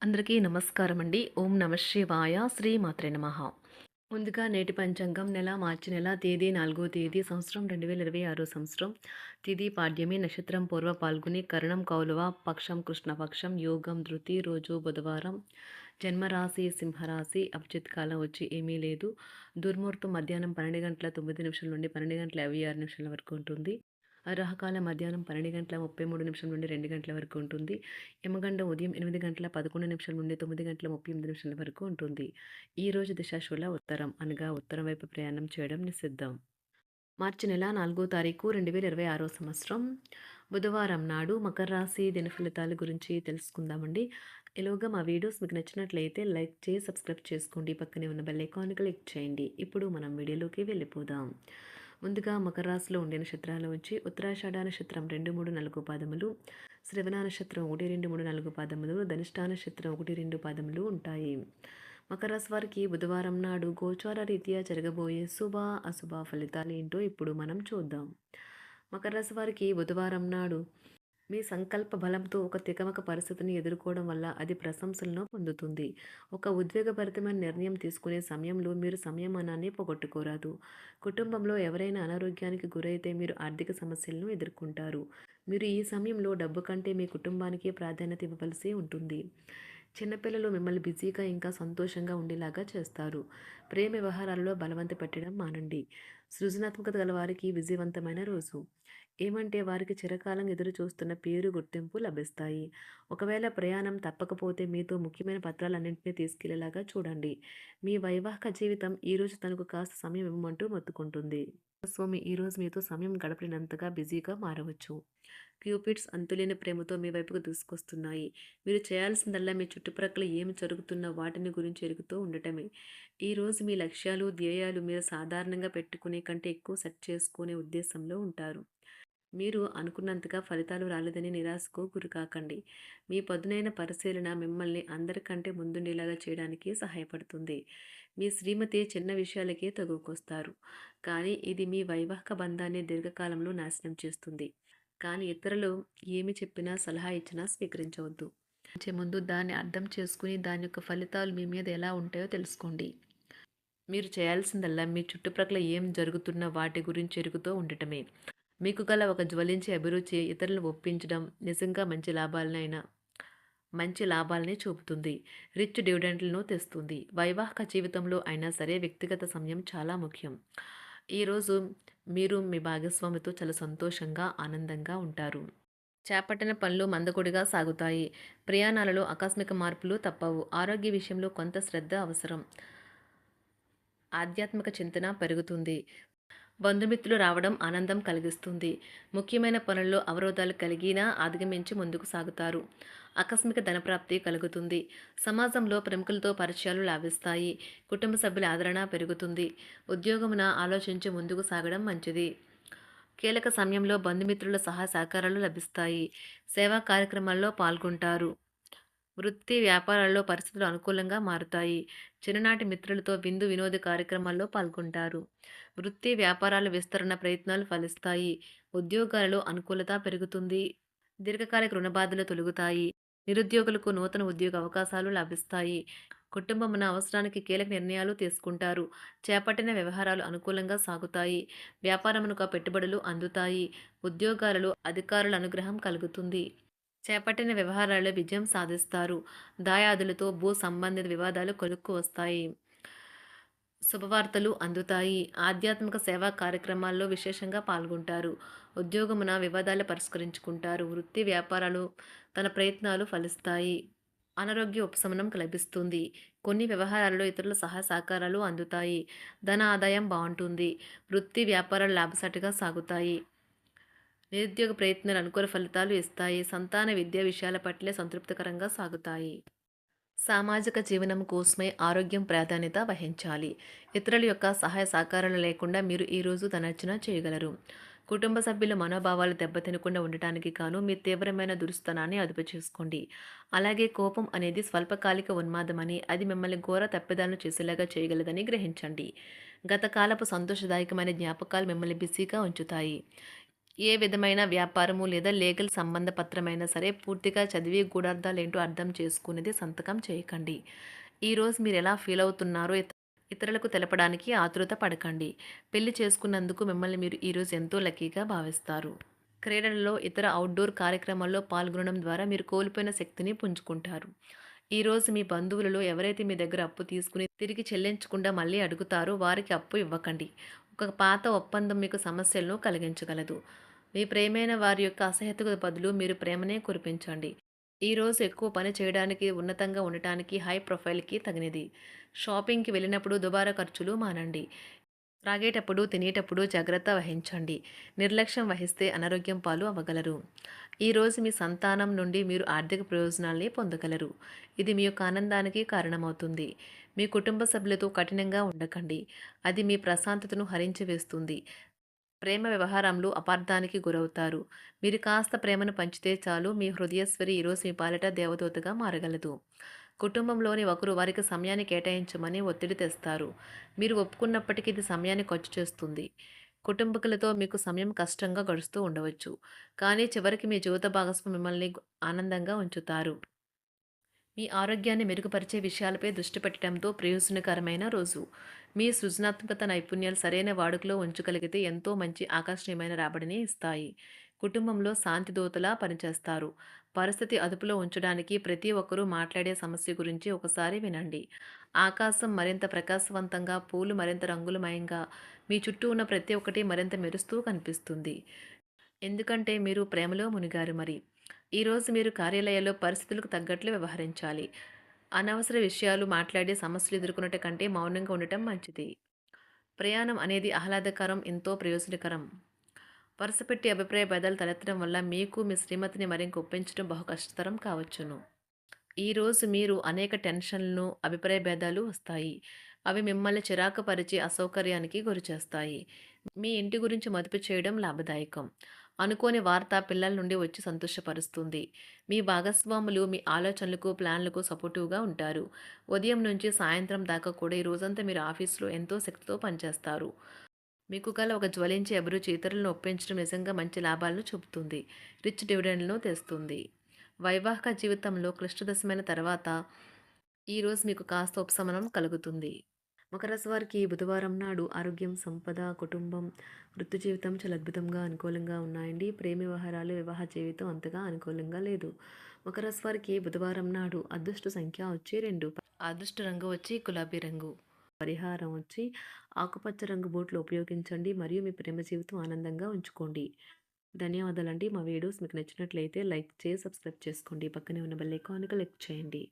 అందరికీ నమస్కారం అండి. ఓం నమ శివాయ. శ్రీమాత్రే నమః. ముందుగా నేటి పంచాంగం మార్చి నెల తేదీ 4వ తేదీ సంవత్సరం 2026 సంవత్సరం. తిథి పాడ్యమి, నక్షత్రం పూర్వ పాల్గొని, కరణం కౌలవ, పక్షం కృష్ణపక్షం, యోగం ధృతి, రోజు బుధవారం. జన్మరాశి సింహరాశి. అభిజిత్ కాలం వచ్చి ఏమీ లేదు. దుర్ముహూర్తం మధ్యాహ్నం 12 గంటల 9 నిమిషాల నుండి 12 గంటల 56 నిమిషాల వరకు ఉంటుంది. రాహుకాలం మధ్యాహ్నం 12 గంటల 33 నిమిషాల నుండి 2 గంటల వరకు ఉంటుంది. యమగండం ఉదయం 8 గంటల 11 నిమిషాల నుండి 9 గంటల 38 నిమిషాల వరకు ఉంటుంది. ఈ రోజు దిశాశూల ఉత్తరం, అనగా ఉత్తరం వైపు ప్రయాణం చేయడం నిషిద్ధం. మార్చి నెల 4వ తారీఖు 2026 సంవత్సరం బుధవారం నాడు మకర రాశి దినఫలితాల గురించి తెలుసుకుందామండి. ఈలోగా మా వీడియోస్ మీకు నచ్చినట్లయితే లైక్ చేసి సబ్స్క్రైబ్ చేసుకోండి. పక్కనే ఉన్న బెల్ ఐకాన్ క్లిక్ చేయండి. ఇప్పుడు మనం వీడియోలోకి వెళ్ళిపోదాం. ముందుగా మకర రాశిలో ఉండే నక్షత్రాలు వచ్చి ఉత్తరాషాఢ నక్షత్రం 2, 3, 4 పాదములు, శ్రవణ నక్షత్రం 1, 2, 3, 4 పాదములు, ధనిష్ఠా నక్షత్రం 1, 2 పాదములు ఉంటాయి. మకర రాశి వారికి బుధవారం నాడు గోచార రీత్యా జరగబోయే శుభ అశుభ ఫలితాలు ఏంటో ఇప్పుడు మనం చూద్దాం. మకర రాశి వారికి బుధవారం నాడు మీ సంకల్ప బలంతో ఒక తికమక పరిస్థితిని ఎదుర్కోవడం వల్ల అది ప్రశంసలను పొందుతుంది. ఒక ఉద్వేగభరితమైన నిర్ణయం తీసుకునే సమయంలో మీరు సంయమనాన్ని పోగొట్టుకోరాదు. కుటుంబంలో ఎవరైనా అనారోగ్యానికి గురైతే మీరు ఆర్థిక సమస్యలను ఎదుర్కొంటారు. మీరు ఈ సమయంలో డబ్బు కంటే మీ కుటుంబానికి ప్రాధాన్యత ఇవ్వవలసి ఉంటుంది. చిన్నపిల్లలు మిమ్మల్ని బిజీగా ఇంకా సంతోషంగా ఉండేలాగా చేస్తారు. ప్రేమ వ్యవహారాలలో బలవంత పెట్టడం మానండి. సృజనాత్మకత గల వారికి విజయవంతమైన రోజు. ఏమంటే వారికి చిరకాలం ఎదురు చూస్తున్న పేరు గుర్తింపు లభిస్తాయి. ఒకవేళ ప్రయాణం తప్పకపోతే మీతో ముఖ్యమైన పత్రాలన్నింటినీ తీసుకెళ్లేలాగా చూడండి. మీ వైవాహిక జీవితం ఈరోజు తనకు కాస్త సమయం ఇవ్వమంటూ మొత్తుకుంటుంది. స్వామి ఈరోజు మీతో సమయం గడపలేనంతగా బిజీగా మారవచ్చు. క్యూపిడ్స్ అంతులేని ప్రేమతో మీ వైపుకు దూసుకొస్తున్నాయి. మీరు చేయాల్సిందల్లా మీ చుట్టుప్రక్కల ఏమి జరుగుతున్న వాటిని గురించి ఎరుగుతూ ఉండటమే. ఈరోజు మీ లక్ష్యాలు, ధ్యేయాలు మీరు సాధారణంగా పెట్టుకునే కంటే ఎక్కువ సెట్ చేసుకునే ఉద్దేశంలో ఉంటారు. మీరు అనుకున్నంతగా ఫలితాలు రాలేదని నిరాశకు గురికాకండి. మీ పదునైన పరిశీలన మిమ్మల్ని అందరికంటే ముందుండేలాగా చేయడానికి సహాయపడుతుంది. మీ శ్రీమతి చిన్న విషయాలకే తగువకొస్తారు. కానీ ఇది మీ వైవాహిక బంధాన్ని దీర్ఘకాలంలో నాశనం చేస్తుంది. కానీ ఇతరులు ఏమి చెప్పినా, సలహా ఇచ్చినా స్వీకరించవద్దు. ముందు దాన్ని అర్థం చేసుకుని దాని యొక్క ఫలితాలు మీ మీద ఎలా ఉంటాయో తెలుసుకోండి. మీరు చేయాల్సిందల్లా మీ చుట్టుప్రక్కల ఏం జరుగుతున్న వాటి గురించి ఎరుగుతూ ఉండటమే. మీకు గల ఒక జ్వలించే అభిరుచి ఇతరులను ఒప్పించడం నిజంగా మంచి లాభాలని చూపుతుంది. రిచ్ డివిడెండ్లను తెస్తుంది. వైవాహిక జీవితంలో అయినా సరే వ్యక్తిగత సమయం చాలా ముఖ్యం. ఈరోజు మీరు మీ భాగస్వామితో చాలా సంతోషంగా, ఆనందంగా ఉంటారు. చేపట్టిన పనులు మందకొడిగా సాగుతాయి. ప్రయాణాలలో ఆకస్మిక మార్పులు తప్పవు. ఆరోగ్య విషయంలో కొంత శ్రద్ధ అవసరం. ఆధ్యాత్మిక చింతన పెరుగుతుంది. బంధుమిత్రులు రావడం ఆనందం కలిగిస్తుంది. ముఖ్యమైన పనుల్లో అవరోధాలు కలిగినా అధిగమించి ముందుకు సాగుతారు. ఆకస్మిక ధనప్రాప్తి కలుగుతుంది. సమాజంలో ప్రముఖులతో పరిచయాలు లాభిస్తాయి. కుటుంబ సభ్యుల ఆదరణ పెరుగుతుంది. ఉద్యోగమున ఆలోచించి ముందుకు సాగడం మంచిది. కీలక సమయంలో బంధుమిత్రుల సహాయ సహకారాలు లభిస్తాయి. సేవా కార్యక్రమాల్లో పాల్గొంటారు. వృత్తి వ్యాపారాల్లో పరిస్థితులు అనుకూలంగా మారుతాయి. చిన్ననాటి మిత్రులతో విందు వినోద కార్యక్రమాల్లో పాల్గొంటారు. వృత్తి వ్యాపారాల విస్తరణ ప్రయత్నాలు ఫలిస్తాయి. ఉద్యోగాలలో అనుకూలత పెరుగుతుంది. దీర్ఘకాలిక రుణ బాధలు తొలగుతాయి. నిరుద్యోగులకు నూతన ఉద్యోగ అవకాశాలు లభిస్తాయి. కుటుంబమున అవసరానికి కీలక నిర్ణయాలు తీసుకుంటారు. చేపట్టిన వ్యవహారాలు అనుకూలంగా సాగుతాయి. వ్యాపారమునకు పెట్టుబడులు అందుతాయి. ఉద్యోగాలలో అధికారుల అనుగ్రహం కలుగుతుంది. చేపట్టిన వ్యవహారాల్లో విజయం సాధిస్తారు. దాయాదులతో భూ సంబంధిత వివాదాలు కొలుక్కు వస్తాయి. శుభవార్తలు అందుతాయి. ఆధ్యాత్మిక సేవా కార్యక్రమాల్లో విశేషంగా పాల్గొంటారు. ఉద్యోగమున వివాదాలు పరిష్కరించుకుంటారు. వృత్తి వ్యాపారాలు తన ప్రయత్నాలు ఫలిస్తాయి. అనారోగ్య ఉపశమనం లభిస్తుంది. కొన్ని వ్యవహారాల్లో ఇతరుల సహాయ సహకారాలు అందుతాయి. ధన ఆదాయం బాగుంటుంది. వృత్తి వ్యాపారాలు లాభసాటిగా సాగుతాయి. నిరుద్యోగ ప్రయత్నాలు అనుకూల ఫలితాలు ఇస్తాయి. సంతాన విద్యా విషయాల పట్లే సంతృప్తికరంగా సాగుతాయి. సామాజిక జీవనం కోసమే ఆరోగ్యం ప్రాధాన్యత వహించాలి. ఇతరుల యొక్క సహాయ సహకారాలు లేకుండా మీరు ఈరోజు ధనార్జన చేయగలరు. కుటుంబ సభ్యుల మనోభావాలు దెబ్బతినకుండా ఉండటానికి గాను మీ తీవ్రమైన దురుస్తనాన్ని అదుపు చేసుకోండి. అలాగే కోపం అనేది స్వల్పకాలిక ఉన్మాదమని, అది మిమ్మల్ని ఘోర తప్పిదాలను చేసేలాగా చేయగలదని గ్రహించండి. గత కాలపు సంతోషదాయకమైన జ్ఞాపకాలు మిమ్మల్ని బిజీగా ఉంచుతాయి. ఏ విధమైన వ్యాపారము లేదా లీగల్ సంబంధ పత్రమైనా సరే పూర్తిగా చదివి గూఢార్థాలేంటో అర్థం చేసుకునేది సంతకం చేయకండి. ఈరోజు మీరు ఎలా ఫీల్ అవుతున్నారో ఇతరులకు తెలపడానికి ఆతృత పడకండి. పెళ్లి చేసుకున్నందుకు మిమ్మల్ని మీరు ఈరోజు ఎంతో లక్కీగా భావిస్తారు. క్రీడలలో ఇతర అవుట్‌డోర్ కార్యక్రమాల్లో పాల్గొనడం ద్వారా మీరు కోల్పోయిన శక్తిని పుంజుకుంటారు. ఈరోజు మీ బంధువులలో ఎవరైతే మీ దగ్గర అప్పు తీసుకుని తిరిగి చెల్లించకుండా మళ్ళీ అడుగుతారో వారికి అప్పు ఇవ్వకండి. ఒక పాత ఒప్పందం మీకు సమస్యలను కలిగించగలదు. మీ ప్రియమైన వారి యొక్క అసహ్యతకు బదులు మీరు ప్రేమనే కురిపించండి. ఈరోజు ఎక్కువ పని చేయడానికి, ఉన్నతంగా ఉండటానికి, హై ప్రొఫైల్‌కి తగినది. షాపింగ్‌కి వెళ్ళినప్పుడు దుబారా ఖర్చులు మానండి. త్రాగేటప్పుడు, తినేటప్పుడు జాగ్రత్త వహించండి. నిర్లక్ష్యం వహిస్తే అనారోగ్యం పాలు అవ్వగలరు. ఈరోజు మీ సంతానం నుండి మీరు ఆర్థిక ప్రయోజనాల్ని పొందగలరు. ఇది మీ యొక్క ఆనందానికి కారణమవుతుంది. మీ కుటుంబ సభ్యులతో కఠినంగా ఉండకండి. అది మీ ప్రశాంతతను హరించి వేస్తుంది. ప్రేమ వ్యవహారంలో అపార్థానికి గురవుతారు. మీరు కాస్త ప్రేమను పంచితే చాలు మీ హృదయేశ్వరి ఈరోజు మీ పాలిట దేవదూతగా మారగలదు. కుటుంబంలోని ఒకరు వారికి సమయాన్ని కేటాయించమని ఒత్తిడి తెస్తారు. మీరు ఒప్పుకున్నప్పటికీ ఇది సమయాన్ని ఖర్చు చేస్తుంది. కుటుంబకులతో మీకు సమయం కష్టంగా గడుస్తూ ఉండవచ్చు. కానీ చివరికి మీ జీవిత భాగస్వామి మిమ్మల్ని ఆనందంగా ఉంచుతారు. మీ ఆరోగ్యాన్ని మెరుగుపరిచే విషయాలపై దృష్టి పెట్టడంతో ప్రయోజనకరమైన రోజు. మీ సృజనాత్మకత నైపుణ్యాలు సరైన వాడుకలో ఉంచగలిగితే ఎంతో మంచి ఆకర్షణీయమైన రాబడిని ఇస్తాయి. కుటుంబంలో శాంతి దూతలా పనిచేస్తారు. పరిస్థితి అదుపులో ఉంచడానికి ప్రతి ఒక్కరూ మాట్లాడే సమస్య గురించి ఒకసారి వినండి. ఆకాశం మరింత ప్రకాశవంతంగా, పూలు మరింత రంగులమయంగా, మీ చుట్టూ ఉన్న ప్రతి ఒక్కటి మరింత మెరుస్తూ కనిపిస్తుంది. ఎందుకంటే మీరు ప్రేమలో మునిగారు మరి. ఈరోజు మీరు కార్యాలయాల్లో పరిస్థితులకు తగ్గట్లు వ్యవహరించాలి. అనవసర విషయాలు మాట్లాడి సమస్యలు ఎదుర్కొనట కంటే మౌనంగా ఉండటం మంచిది. ప్రయాణం అనేది ఆహ్లాదకరం, ఎంతో ప్రయోజనకరం. వరుసపెట్టి అభిప్రాయ భేదాలు తలెత్తడం వల్ల మీకు మీ శ్రీమతిని మరింక ఒప్పించడం బహు కష్టతరం కావచ్చును. ఈరోజు మీరు అనేక టెన్షన్లను, అభిప్రాయ భేదాలు వస్తాయి. అవి మిమ్మల్ని చిరాకు పరిచి అసౌకర్యానికి గురిచేస్తాయి. మీ ఇంటి గురించి మదుపు చేయడం లాభదాయకం. అనుకోని వార్త పిల్లల నుండి వచ్చి సంతోషపరుస్తుంది. మీ భాగస్వాములు మీ ఆలోచనలకు, ప్లాన్లకు సపోర్టివ్‌గా ఉంటారు. ఉదయం నుంచి సాయంత్రం దాకా కూడా ఈ రోజంతా మీరు ఆఫీస్‌లో ఎంతో శక్తితో పనిచేస్తారు. మీకు గల ఒక జ్వలించే అభిరుచి ఇతరులను ఒప్పించడం నిజంగా మంచి లాభాలను చూపుతుంది. రిచ్ డివిడెండ్‌లను తెస్తుంది. వైవాహిక జీవితంలో క్లిష్టదశమైన తర్వాత ఈరోజు మీకు కాస్త ఉపశమనం కలుగుతుంది. మకర రాశి వారికి బుధవారం నాడు ఆరోగ్యం, సంపద, కుటుంబం, వృత్తి జీవితం చాలా అద్భుతంగా అనుకూలంగా ఉన్నాయండి. ప్రేమ వ్యవహారాలు, వివాహ జీవితం అంతగా అనుకూలంగా లేదు. మకర రాశి వారికి బుధవారం నాడు అదృష్ట సంఖ్య వచ్చి 2, అదృష్ట రంగు వచ్చి గులాబీ రంగు. పరిహారం వచ్చి ఆకుపచ్చ రంగు బూట్లు ఉపయోగించండి మరియు మీ ప్రేమ జీవితం ఆనందంగా ఉంచుకోండి. ధన్యవాదాలండి. మా వీడియోస్ మీకు నచ్చినట్లయితే లైక్ చేసి సబ్స్క్రైబ్ చేసుకోండి. పక్కనే ఉన్న బెల్ ఐకాన్‌ని క్లిక్ చేయండి.